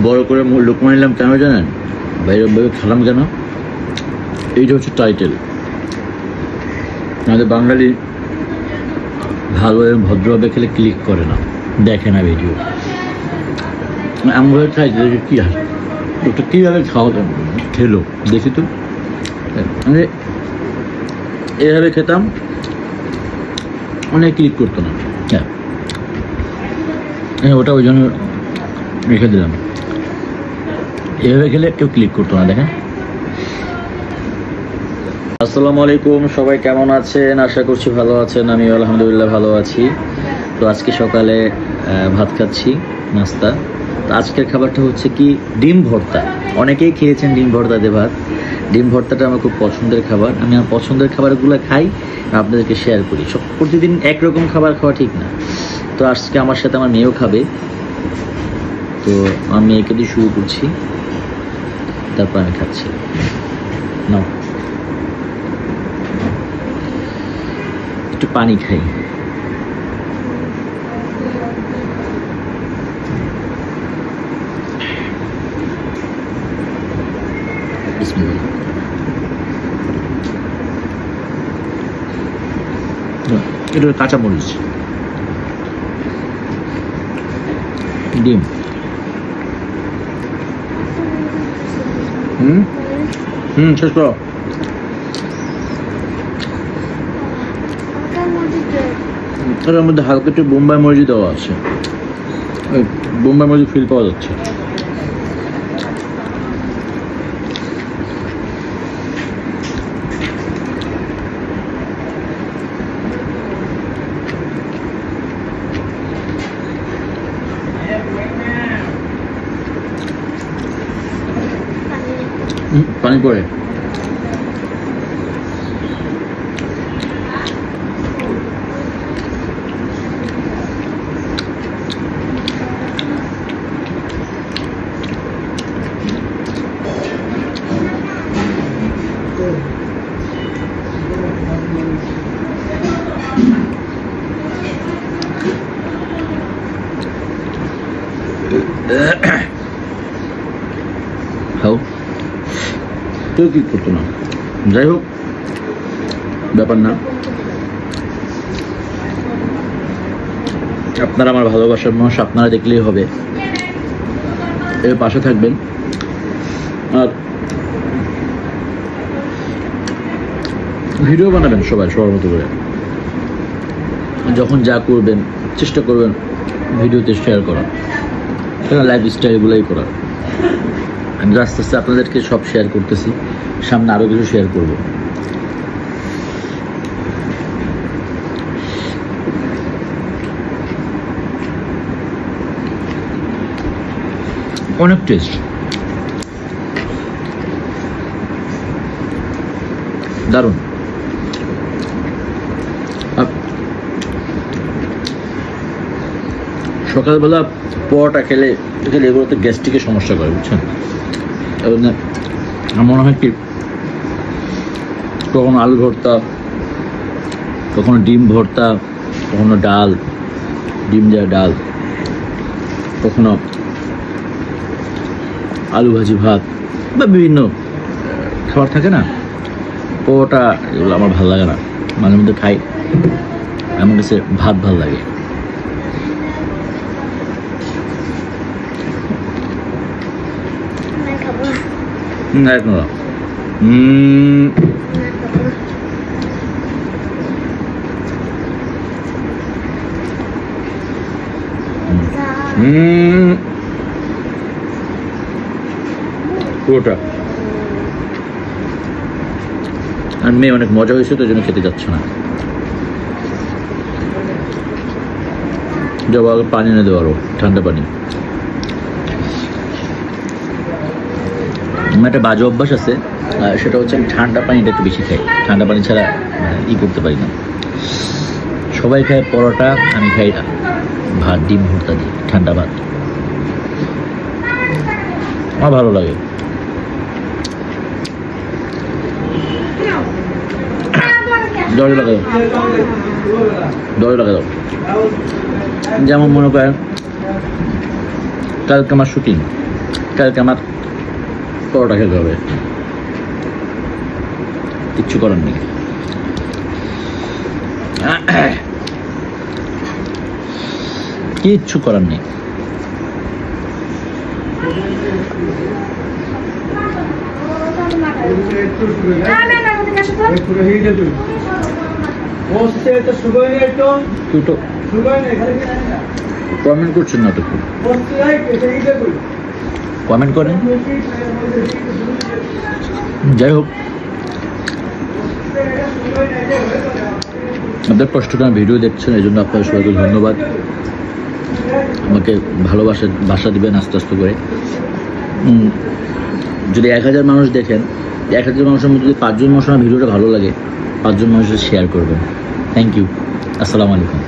বড় করে লোকমা নিলাম কেন জানেন? বাইরে খেলাম কেন? এইটা হচ্ছে টাইটেল। আমাদের বাঙালি ভালো এবং ভদ্রভাবে খেলে ক্লিক করে না, দেখে না ভিডিও। আমরা টাইটেল কী আসে ওটা কীভাবে খাওয়া খেলো দেখি তো। মানে এভাবে খেতাম, অনেক ক্লিক করতো না। হ্যাঁ, ওটা ওই জন্য রেখে দিলাম। এভাবে খেলে কেউ ক্লিক করতো না, দেখেন। আসসালামু আলাইকুম, সবাই কেমন আছেন? আশা করছি ভালো আছেন। আমি আলহামদুলিল্লাহ ভালো আছি। তো আজকে সকালে ভাত খাচ্ছি, নাস্তা। তো আজকের খাবারটা হচ্ছে কি, ডিম ভর্তা। অনেকেই খেয়েছেন ডিম ভর্তা দিয়ে ভাত। ডিম ভর্তাটা আমার খুব পছন্দের খাবার। আমি আমার পছন্দের খাবারগুলো খাই, আপনাদেরকে শেয়ার করি। সব প্রতিদিন একরকম খাবার খাওয়া ঠিক না। তো আজকে আমার সাথে আমার মেয়েও খাবে। তো আমার মেয়েকে দিয়ে শুরু করছি, তারপর আমি খাচ্ছি। না, একটু পানি খাই। এটা কাঁচামরিচ, ডিম। শেষ করো। এর মধ্যে হালকা একটু বোম্বাই মরিচ দেওয়া আছে, বোম্বাই মরিচ ফিল পাওয়া যাচ্ছে। পানি পড়ে। কেউ কি করতো না, যাই হোক ব্যাপার না। আপনারা আমার ভালোবাসার মানুষ, আপনারা দেখলেই হবে। এর পাশে থাকবেন আর ভিডিও বানাবেন সবাই সবার মতো করে। যখন যা করবেন চেষ্টা করবেন ভিডিওতে শেয়ার করার, লাইফ স্টাইলগুলোই করার। আমি আস্তে আস্তে আপনাদেরকে সব শেয়ার করতেছি, সামনে আরও কিছু শেয়ার করব। অনেক টেস্ট, দারুণ। সকালবেলা পরোটা খেলে এগুলোতে গ্যাস্ট্রিকের সমস্যা করে, বুঝছেন? আমার মনে হয় কি, কখনো আলু ভর্তা, কখনো ডিম ভর্তা, কখনো ডাল, ডিম দেওয়া ডাল, কখনো আলু ভাজি ভাত, বা বিভিন্ন খাবার থাকে না, পরোটা, এগুলো আমার ভালো লাগে না। মাঝে মধ্যে খাই, আমার কাছে ভাত ভালো লাগে। পুরোটা। আর মেয়ে অনেক মজা হয়েছে, তো জন্য খেতে যাচ্ছে না। যাবো আগে পানি এনে দেবো, আরো ঠান্ডা পানি। আমার একটা বাজে অভ্যাস আছে, সেটা হচ্ছে আমি ঠান্ডা পানিটা একটু বেশি খাই। ঠান্ডা পানি ছাড়া করতে পারি না। সবাই খায় পরোটা, আমি খাই ভাত, ডিম ভর্তা দিয়ে ঠান্ডা ভাত, আমার ভালো লাগে। দরজা লাগাই দাও। যেমন মনে করেন কালকে আমার শুটিং, কালকে আমার পরোটা খেতে হবে, কিচ্ছু করার নেই। কিচ্ছু করার নেই। কমেন্ট করছেন না তো, কমেন্ট করেন। যাই হোক, আপনাদের কষ্ট করে ভিডিও দেখছেন, এই জন্য আপনাদের সবাইকে ধন্যবাদ। আমাকে ভাষা দিবেন আস্তে আস্তে করে। যদি 1000 মানুষ দেখেন, 1000 মানুষের মধ্যে যদি 5 জন মানুষ আমার ভিডিওটা ভালো লাগে, 5 জন মানুষের শেয়ার করবেন। Thank you. আসসালামু আলাইকুম।